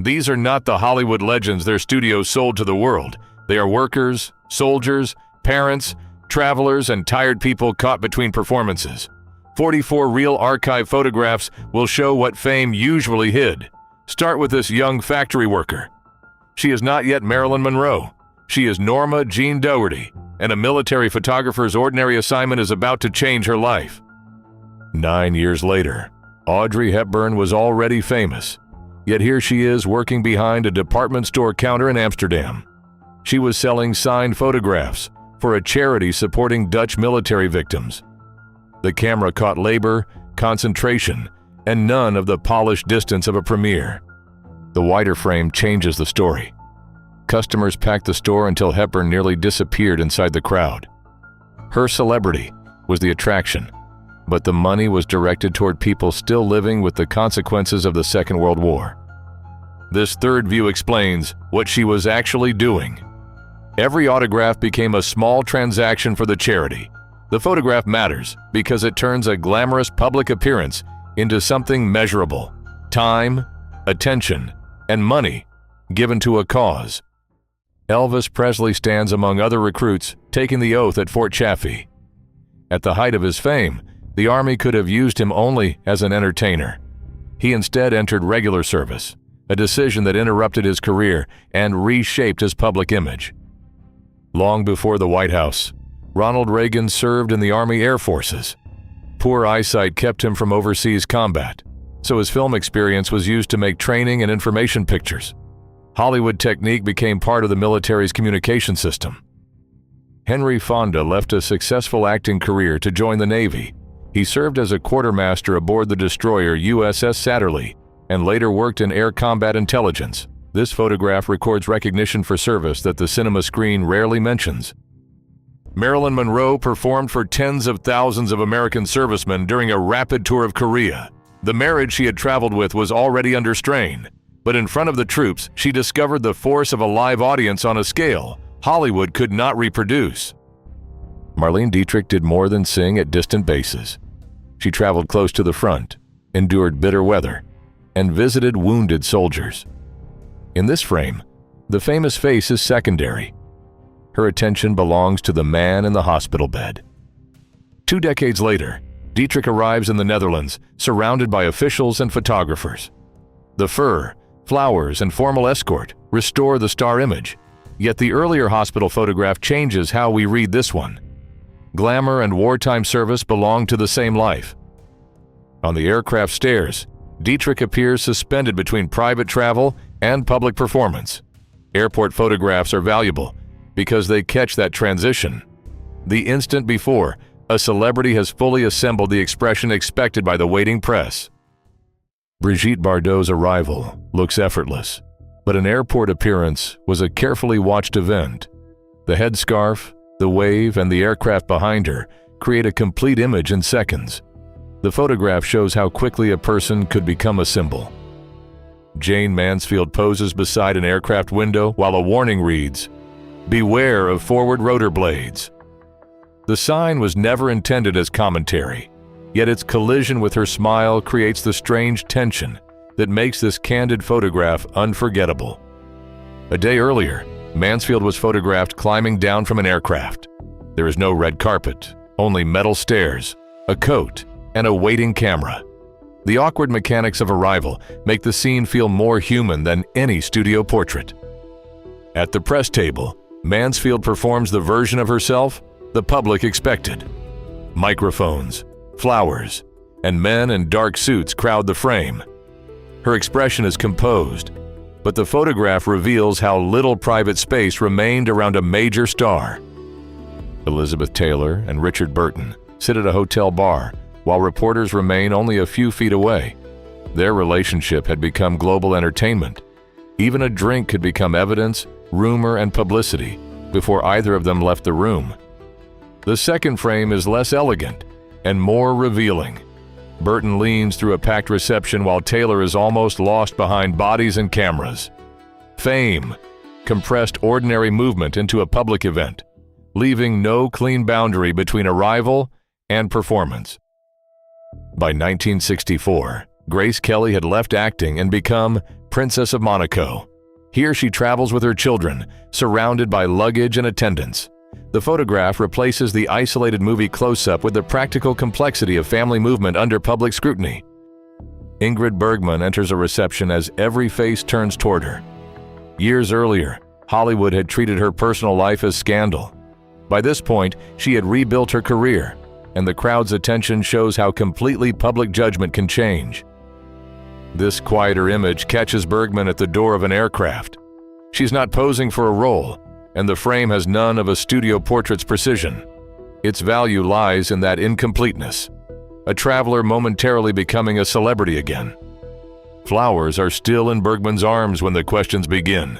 These are not the Hollywood legends their studios sold to the world. They are workers, soldiers, parents, travelers, and tired people caught between performances. 44 real archive photographs will show what fame usually hid. Start with this young factory worker. She is not yet Marilyn Monroe. She is Norma Jean Dougherty, and a military photographer's ordinary assignment is about to change her life. 9 years later, Audrey Hepburn was already famous, yet here she is working behind a department store counter in Amsterdam. She was selling signed photographs for a charity supporting Dutch military victims. The camera caught labor, concentration, and none of the polished distance of a premiere. The wider frame changes the story. Customers packed the store until Hepburn nearly disappeared inside the crowd. Her celebrity was the attraction, but the money was directed toward people still living with the consequences of the Second World War. This third view explains what she was actually doing. Every autograph became a small transaction for the charity. The photograph matters because it turns a glamorous public appearance into something measurable: time, attention, and money given to a cause. Elvis Presley stands among other recruits taking the oath at Fort Chaffee. At the height of his fame, the Army could have used him only as an entertainer. He instead entered regular service, a decision that interrupted his career and reshaped his public image. Long before the White House, Ronald Reagan served in the Army Air Forces. Poor eyesight kept him from overseas combat, so his film experience was used to make training and information pictures. Hollywood technique became part of the military's communication system. Henry Fonda left a successful acting career to join the Navy. He served as a quartermaster aboard the destroyer USS Satterley and later worked in air combat intelligence. This photograph records recognition for service that the cinema screen rarely mentions. Marilyn Monroe performed for tens of thousands of American servicemen during a rapid tour of Korea. The marriage she had traveled with was already under strain, but in front of the troops, she discovered the force of a live audience on a scale Hollywood could not reproduce. Marlene Dietrich did more than sing at distant bases. She traveled close to the front, endured bitter weather, and visited wounded soldiers. In this frame, the famous face is secondary. Her attention belongs to the man in the hospital bed. 2 decades later, Dietrich arrives in the Netherlands, surrounded by officials and photographers. The fur, flowers, and formal escort restore the star image, yet the earlier hospital photograph changes how we read this one. Glamour and wartime service belong to the same life. On the aircraft stairs, Dietrich appears suspended between private travel and public performance. Airport photographs are valuable because they catch that transition. The instant before, a celebrity has fully assembled the expression expected by the waiting press. Brigitte Bardot's arrival looks effortless, but an airport appearance was a carefully watched event. The headscarf, the wave, and the aircraft behind her create a complete image in seconds. The photograph shows how quickly a person could become a symbol. Jane Mansfield poses beside an aircraft window while a warning reads, "Beware of forward rotor blades." The sign was never intended as commentary, yet its collision with her smile creates the strange tension that makes this candid photograph unforgettable. A day earlier, Mansfield was photographed climbing down from an aircraft. There is no red carpet, only metal stairs, a coat, and a waiting camera. The awkward mechanics of arrival make the scene feel more human than any studio portrait. At the press table, Mansfield performs the version of herself the public expected. Microphones, flowers, and men in dark suits crowd the frame. Her expression is composed, but the photograph reveals how little private space remained around a major star. Elizabeth Taylor and Richard Burton sit at a hotel bar while reporters remain only a few feet away. Their relationship had become global entertainment. Even a drink could become evidence, rumor, and publicity before either of them left the room. The second frame is less elegant and more revealing. Burton leans through a packed reception while Taylor is almost lost behind bodies and cameras. Fame compressed ordinary movement into a public event, leaving no clean boundary between arrival and performance. By 1964, Grace Kelly had left acting and become Princess of Monaco. Here she travels with her children, surrounded by luggage and attendants. The photograph replaces the isolated movie close-up with the practical complexity of family movement under public scrutiny. Ingrid Bergman enters a reception as every face turns toward her. Years earlier, Hollywood had treated her personal life as scandal. By this point, she had rebuilt her career, and the crowd's attention shows how completely public judgment can change. This quieter image catches Bergman at the door of an aircraft. She's not posing for a role, and the frame has none of a studio portrait's precision. Its value lies in that incompleteness, a traveler momentarily becoming a celebrity again. Flowers are still in Bergman's arms when the questions begin.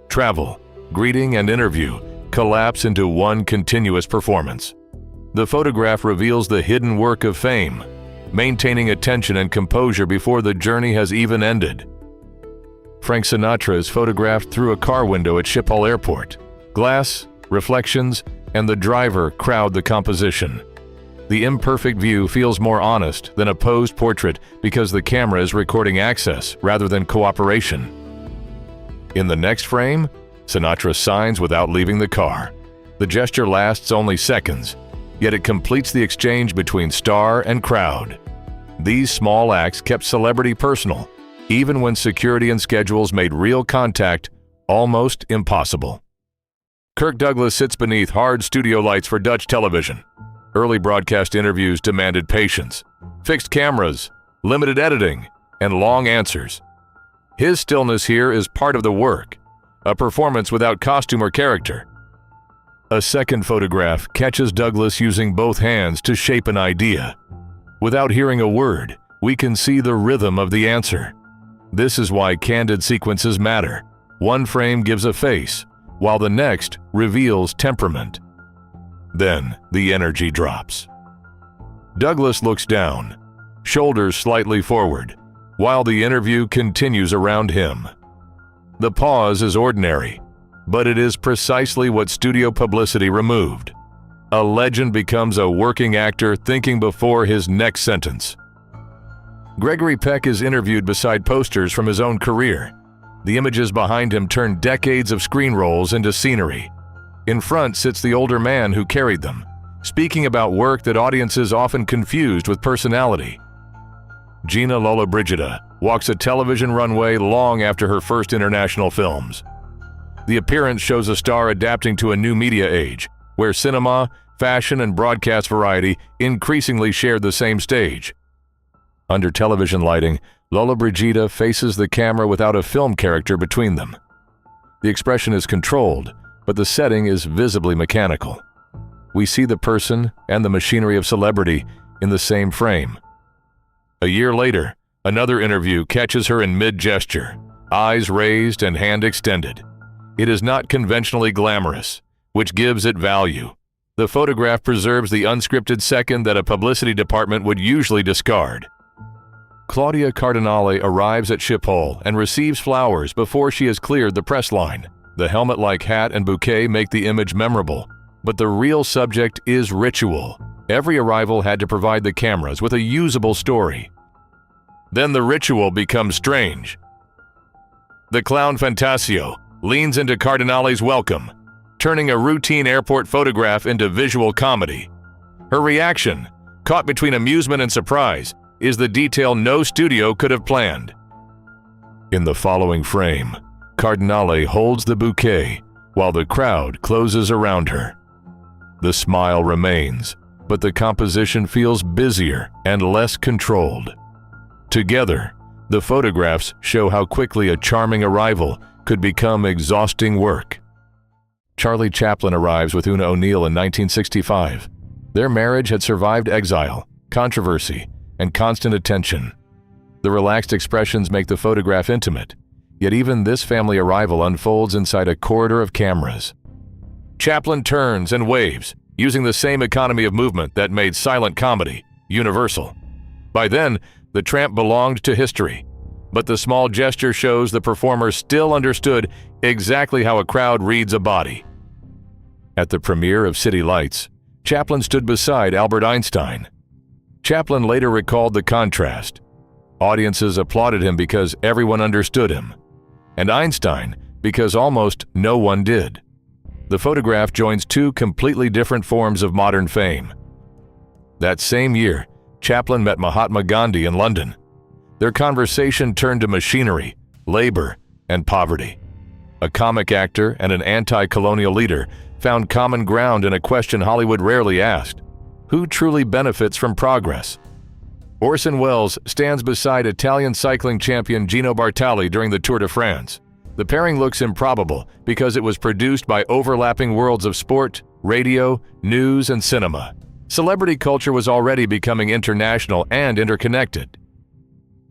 Travel, greeting, and interview collapse into one continuous performance. The photograph reveals the hidden work of fame, maintaining attention and composure before the journey has even ended. Frank Sinatra is photographed through a car window at Schiphol Airport. Glass, reflections, and the driver crowd the composition. The imperfect view feels more honest than a posed portrait because the camera is recording access rather than cooperation. In the next frame, Sinatra signs without leaving the car. The gesture lasts only seconds, yet it completes the exchange between star and crowd. These small acts kept celebrity personal, even when security and schedules made real contact almost impossible. Kirk Douglas sits beneath hard studio lights for Dutch television. Early broadcast interviews demanded patience, fixed cameras, limited editing, and long answers. His stillness here is part of the work, a performance without costume or character. A second photograph catches Douglas using both hands to shape an idea. Without hearing a word, we can see the rhythm of the answer. This is why candid sequences matter. One frame gives a face, while the next reveals temperament. Then the energy drops. Douglas looks down, shoulders slightly forward, while the interview continues around him. The pause is ordinary, but it is precisely what studio publicity removed. A legend becomes a working actor thinking before his next sentence. Gregory Peck is interviewed beside posters from his own career. The images behind him turn decades of screen roles into scenery. In front sits the older man who carried them, speaking about work that audiences often confused with personality. Gina Lollobrigida walks a television runway long after her first international films. The appearance shows a star adapting to a new media age, where cinema, fashion, and broadcast variety increasingly shared the same stage. Under television lighting, Lollobrigida faces the camera without a film character between them. The expression is controlled, but the setting is visibly mechanical. We see the person and the machinery of celebrity in the same frame. A year later, another interview catches her in mid-gesture, eyes raised and hand extended. It is not conventionally glamorous, which gives it value. The photograph preserves the unscripted second that a publicity department would usually discard. Claudia Cardinale arrives at Schiphol and receives flowers before she has cleared the press line. The helmet-like hat and bouquet make the image memorable, but the real subject is ritual. Every arrival had to provide the cameras with a usable story. Then the ritual becomes strange. The clown Fantasio leans into Cardinale's welcome, turning a routine airport photograph into visual comedy. Her reaction, caught between amusement and surprise, is the detail no studio could have planned. In the following frame, Cardinale holds the bouquet while the crowd closes around her. The smile remains, but the composition feels busier and less controlled. Together, the photographs show how quickly a charming arrival could become exhausting work. Charlie Chaplin arrives with Una O'Neill in 1965. Their marriage had survived exile, controversy, and constant attention. The relaxed expressions make the photograph intimate, yet even this family arrival unfolds inside a corridor of cameras. Chaplin turns and waves, using the same economy of movement that made silent comedy universal. By then, the tramp belonged to history, but the small gesture shows the performer still understood exactly how a crowd reads a body. At the premiere of City Lights, Chaplin stood beside Albert Einstein. Chaplin later recalled the contrast. Audiences applauded him because everyone understood him, and Einstein because almost no one did. The photograph joins two completely different forms of modern fame. That same year, Chaplin met Mahatma Gandhi in London. Their conversation turned to machinery, labor, and poverty. A comic actor and an anti-colonial leader found common ground in a question Hollywood rarely asked: who truly benefits from progress? Orson Welles stands beside Italian cycling champion Gino Bartali during the Tour de France. The pairing looks improbable because it was produced by overlapping worlds of sport, radio, news, and cinema. Celebrity culture was already becoming international and interconnected.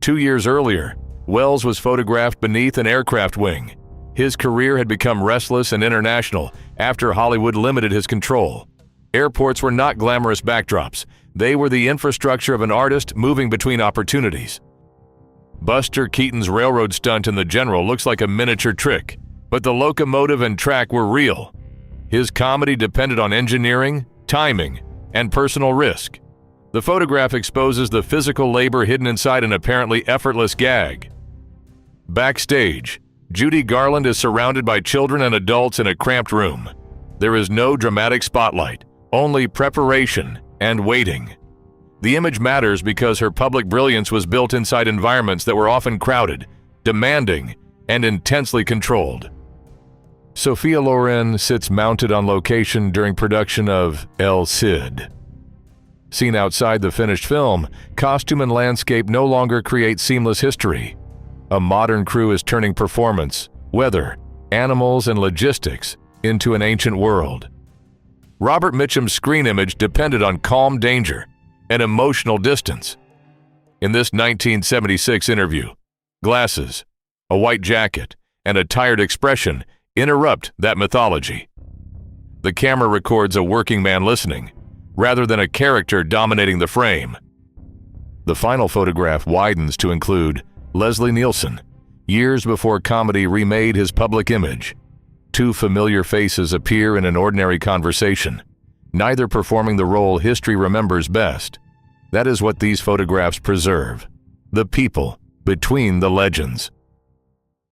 2 years earlier, Welles was photographed beneath an aircraft wing. His career had become restless and international after Hollywood limited his control. Airports were not glamorous backdrops. They were the infrastructure of an artist moving between opportunities. Buster Keaton's railroad stunt in The General looks like a miniature trick, but the locomotive and track were real. His comedy depended on engineering, timing, and personal risk. The photograph exposes the physical labor hidden inside an apparently effortless gag. Backstage, Judy Garland is surrounded by children and adults in a cramped room. There is no dramatic spotlight, only preparation and waiting. The image matters because her public brilliance was built inside environments that were often crowded, demanding, and intensely controlled. Sophia Loren sits mounted on location during production of El Cid. Seen outside the finished film, costume and landscape no longer create seamless history. A modern crew is turning performance, weather, animals, and logistics into an ancient world. Robert Mitchum's screen image depended on calm danger and emotional distance. In this 1976 interview, glasses, a white jacket, and a tired expression interrupt that mythology. The camera records a working man listening, rather than a character dominating the frame. The final photograph widens to include Leslie Nielsen, years before comedy remade his public image. Two familiar faces appear in an ordinary conversation, neither performing the role history remembers best. That is what these photographs preserve: the people between the legends.